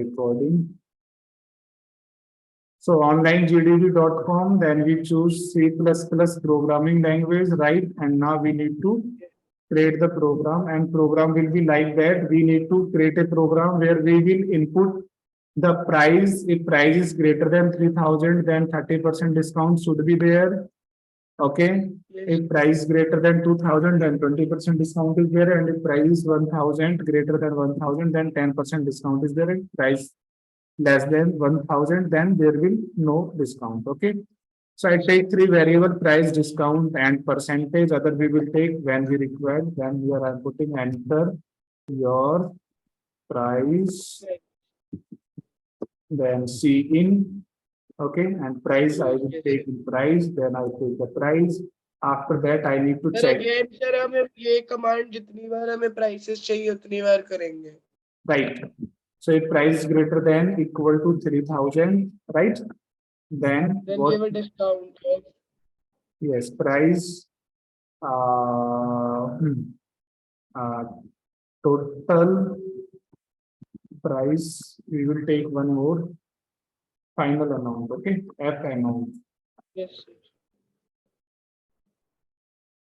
recording. So onlinegdb.com, then we choose C++ programming language, right? And now we need to create the program, and program will be like that. We need to create a program where we will input the price. If price is greater than 3,000, then 30% discount should be there. Okay. If price greater than 2,000, then 20% discount is there. And if price is 1,000, greater than 1,000, then 10% discount is there. And price less than 1,000, then there will no discount. Okay. So I take three variable: price, discount, and percentage. Other we will take when we require. Then here I'm putting enter your price, then C in. Okay, and price I will take in price. Then I take the price. After that I need to check. Again, sir, हमें ये command जितनी बार हमें prices चाहिए उतनी बार करेंगे. Right. So if price is greater than equal to 3,000, right? Then what? Give a discount. Yes, price. Total price. We will take one more. Final amount. Okay, F amount. Yes, sir.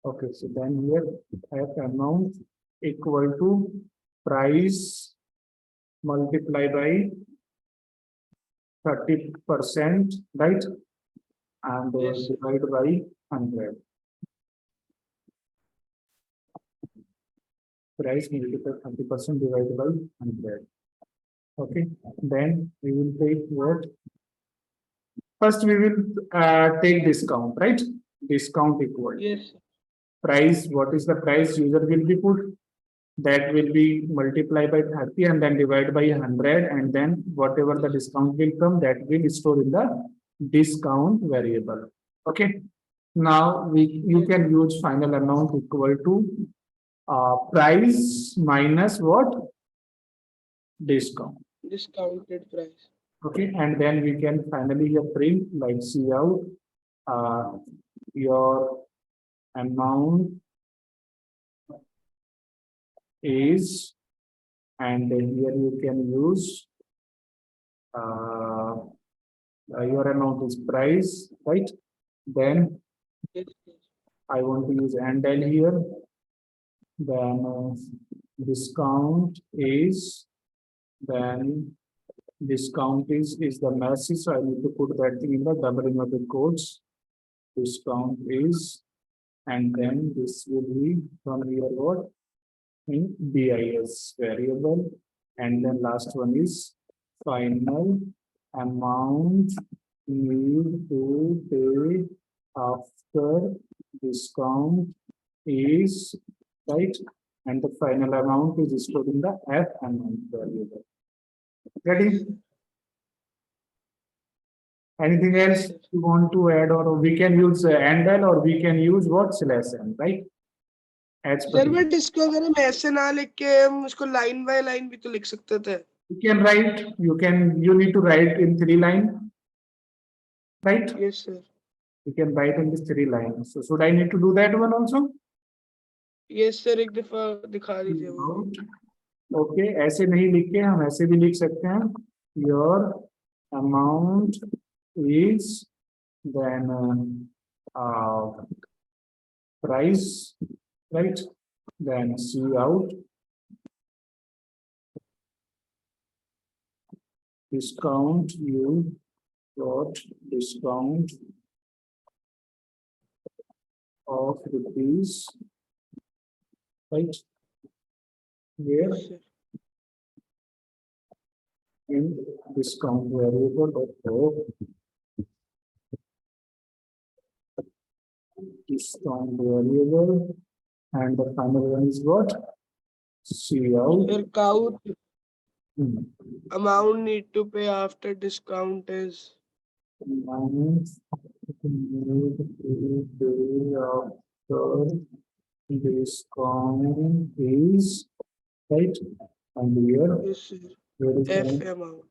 Okay, so then here F amount equal to price multiplied by 30%, right? And divide by 100. Price multiplied 30% divided by 100. Okay, then we will take what? First we will take discount, right? Discount equal. Yes. Price, what is the price user will be put? That will be multiplied by 30 and then divide by 100, and then whatever the discount will come, that will store in the discount variable. Okay. Now you can use final amount equal to price minus what? Discount. Discounted price. Okay, and then we can finally here print like cout your amount is, and then here you can use your amount is price, right? Then I want to use and then here, then discount is, then discount is the message, so I need to put that in the double inverted quotes. Discount is, and then this will be from here what? In BIS variable, and then last one is final amount need to pay after discount is, right, and the final amount is stored in the F amount variable. Ready? Anything else you want to add, or we can use and or we can use what? Slash n, right? Sir but इसको अगर हम ऐसे ना लिख के हम उसको line by line भी तो लिख सकते थे. You can write. You need to write in 3 lines, right? Yes, sir. You can write in this 3 lines. So should I need to do that one also? Yes, sir. एक दफा दिखा दीजिए वो. Okay, ऐसे नहीं लिख के हम ऐसे भी लिख सकते हैं. Your amount is, then price, right? Then cout discount, you got discount of rupees, right? Where in discount variable of discount variable, and the final one is what? Cout. Amount need to pay after discount is. Amount need to pay after discount is, right? And here, yes, F amount.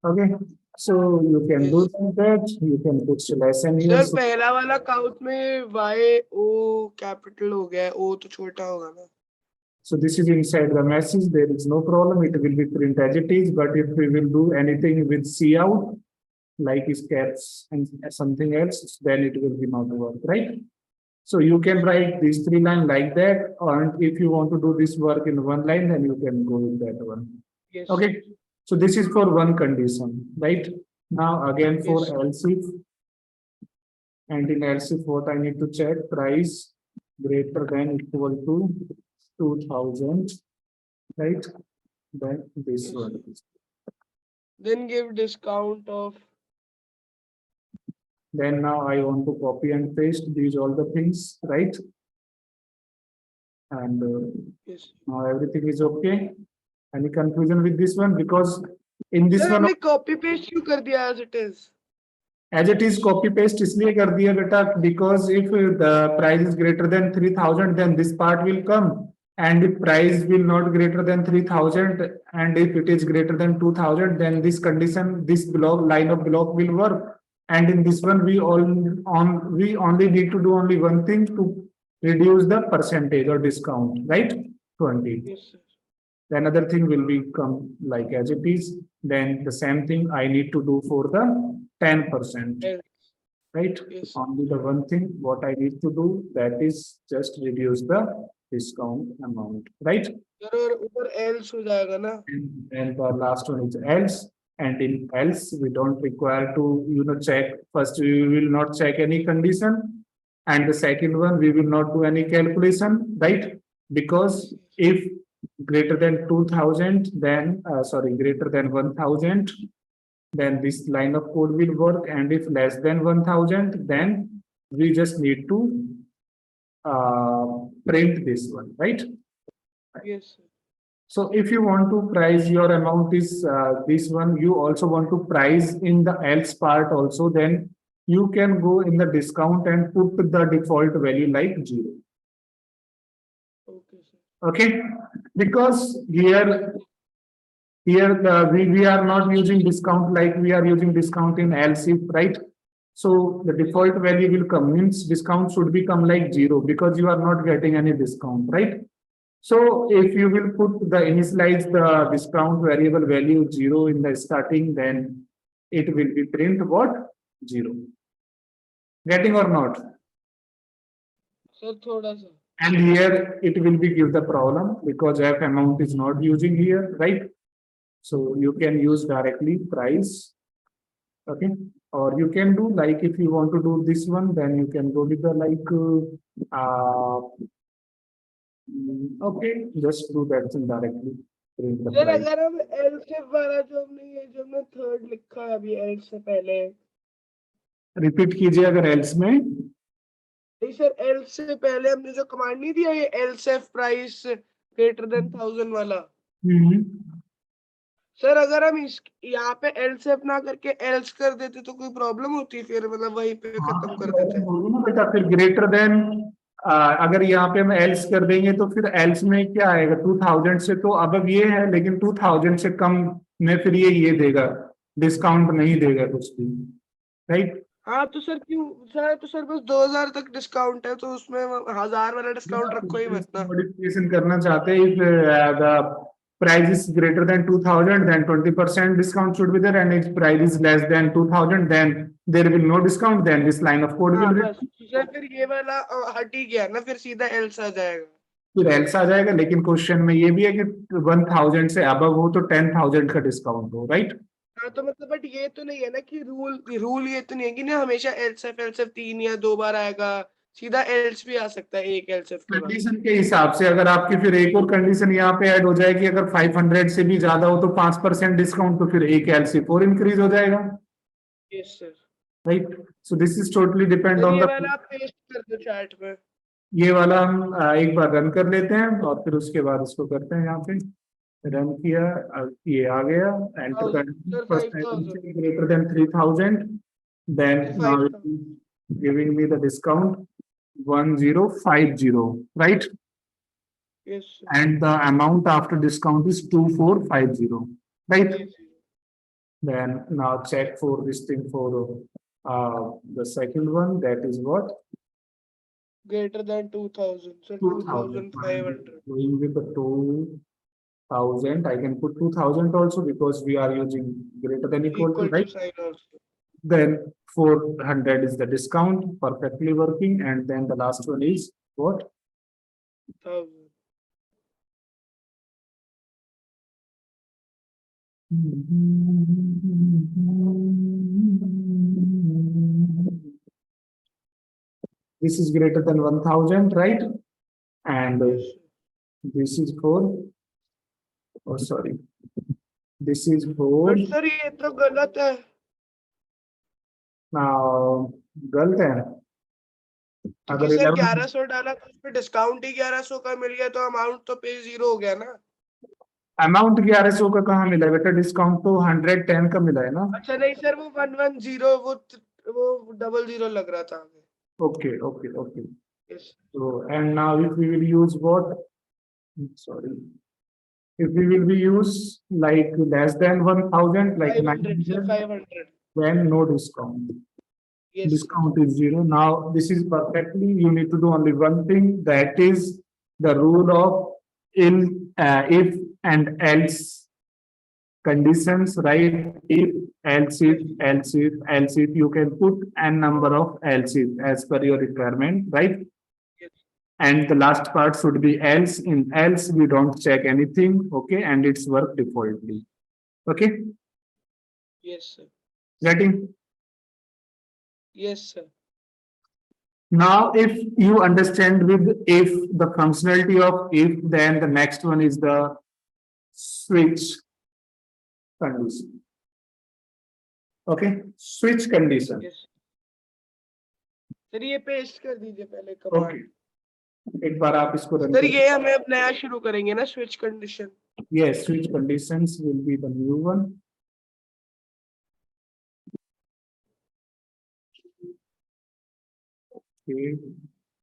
Okay, so you can do that. You can put slash n here. Sir, पहला वाला count में Y O capital हो गया, O तो छोटा होगा ना. So this is inside the message. There is no problem. It will be print as it is. But if we will do anything with C out, like scats and something else, then it will be not work, right? So you can write these 3 lines like that, and if you want to do this work in 1 line, then you can go with that one. Yes. Okay. So this is for one condition, right? Now again for Yes. else if, and in else if what I need to check, price greater than equal to 2000, right? Then this Yes. one. Then give discount of. Then now I want to copy and paste these all the things, right? And Yes. now everything is okay. Any confusion with this one? Because in this Sir, one, हमने copy paste क्यों कर दिया as it is? as it is copy paste इसलिए कर दिया बेटा, because if the price is greater than 3000, then this part will come, and if price will not greater than 3000, and if it is greater than 2000, then this condition, this block, line of block will work. And in this one, we only need to do only one thing to reduce the percentage or discount, right? 20. Yes, sir. Then other thing will become like as it is. Then the same thing I need to do for the 10%, Else. right? Yes. Only the one thing what I need to do, that is just reduce the discount amount, right? Sir, और ऊपर else हो जाएगा ना? And the last one is else. And in else, we don't require to check. First, we will not check any condition, and the second one, we will not do any calculation, right? Because if greater than 2000, then greater than 1000, then this line of code will work, and if less than 1000, then we just need to print this one, right? Yes, sir. So if you want to price your amount is this one, you also want to price in the else part also, then you can go in the discount and put the default value like 0. Okay, sir. Okay, because here we are not using discount like we are using discount in else if, right? So the default value will come, means discount should become like 0 because you are not getting any discount, right? So if you will put the initialize the discount variable value 0 in the starting, then it will be print what? 0. Getting or not? Sir, थोड़ा सा. And here it will be give the problem because f amount is not using here, right? So you can use directly price, okay? Or you can do like if you want to do this one, then you can go with the like okay, just do that thing directly. Print the sir price. अगर हम else से वाला जो हमने third लिखा है अभी else से पहले. रिपीट कीजिए अगर else में. नहीं सर, else से पहले हमने जो कमांड नहीं दिया ये else if price greater than 1000 वाला. सर अगर हम इस यहाँ पे else if ना करके else कर देते तो कोई प्रॉब्लम होती, फिर मतलब वहीं पे खत्म कर देते. बेटा फिर ग्रेटर देन अगर यहाँ पे हम एल्स कर देंगे तो फिर एल्स में क्या आएगा 2000 से तो अब ये है, लेकिन 2000 से कम में फिर ये देगा, डिस्काउंट नहीं देगा कुछ भी, राइट? हाँ तो सर क्यों सर, तो सर बस 2000 तक डिस्काउंट है तो उसमें 1000 वाला डिस्काउंट रखो ही मत ना. मॉडिफिकेशन करना चाहते हैं price is greater than 2000, then 20% discount should be there, and if price is less than 2000, then there will no discount, then this line of code will बस सर फिर ये वाला हट ही गया ना, फिर सीधा एल्स आ जाएगा. फिर एल्स आ जाएगा, लेकिन क्वेश्चन में ये भी है कि 1000 से अबव हो तो 10000 का डिस्काउंट हो, राइट? हाँ तो मतलब बट ये तो नहीं है ना कि रूल ये तो नहीं है कि ना हमेशा एल्स एफ 3 या 2 बार आएगा, सीधा एल्स भी आ सकता है एक एल्स एफ के बाद. कंडीशन के हिसाब से अगर आपकी फिर एक और कंडीशन यहाँ पे ऐड हो जाएगी, अगर 500 से भी ज्यादा हो तो 5% डिस्काउंट, तो फिर एक एलसी और इंक्रीज हो जाएगा. Yes sir. Right, so this is totally depend on ये द. वाला आप पेस्ट कर दो चार्ट में. ये वाला हम एक बार रन कर लेते हैं और फिर उसके बाद इसको करते हैं. यहाँ पे रन किया, ये आ गया, enter greater than 3000, then now giving me the discount 1050, right? Yes, sir. And the amount after discount is 2450, right? Yes, sir. Then now check for this thing for the second one, that is what? greater than 2000, so 2000. 2500 Going with the 2000, I can put 2000 also because we are using greater than equal to, equal right? to sign also. Then 400 is the discount, perfectly working. And then the last one is what? 1000. This is greater than 1000, right? And Yes, sir. this is for, oh, sorry. This is for, But sir, ये तो गलत है. now, गलत है. क्योंकि अगर sir 11 1100 डाला तो उसमें डिस्काउंट ही 1100 का मिल गया, तो अमाउंट तो पे जीरो हो गया ना. अमाउंट 1100 का कहाँ मिला है बेटा? डिस्काउंट तो 110 का मिला है ना. अच्छा नहीं सर, वो 110 वो डबल जीरो लग रहा था. Okay, okay, okay. Yes. So, and now if we will use what? Sorry. If we will be use like less than 1000, like 500 sir, 900, 500. then no discount. Yes. Discount is zero. Now this is perfectly, you need to do only one thing, that is the rule of if and else conditions, right? If, else if, else if, else if, you can put n number of else if as per your requirement, right? Yes. And the last part should be else. In else, we don't check anything, okay? And it's work defaultly, okay? Yes sir. Getting? Yes sir. Now, if you understand with if, the functionality of if, then the next one is the switch condition. Okay, switch condition. Yes. Sir ये paste कर दीजिए पहले Okay, command. एक बार आप इसको run sir करिए. ये हमें अब नया शुरू करेंगे ना, switch condition. Yes, switch conditions will be the new one. Okay.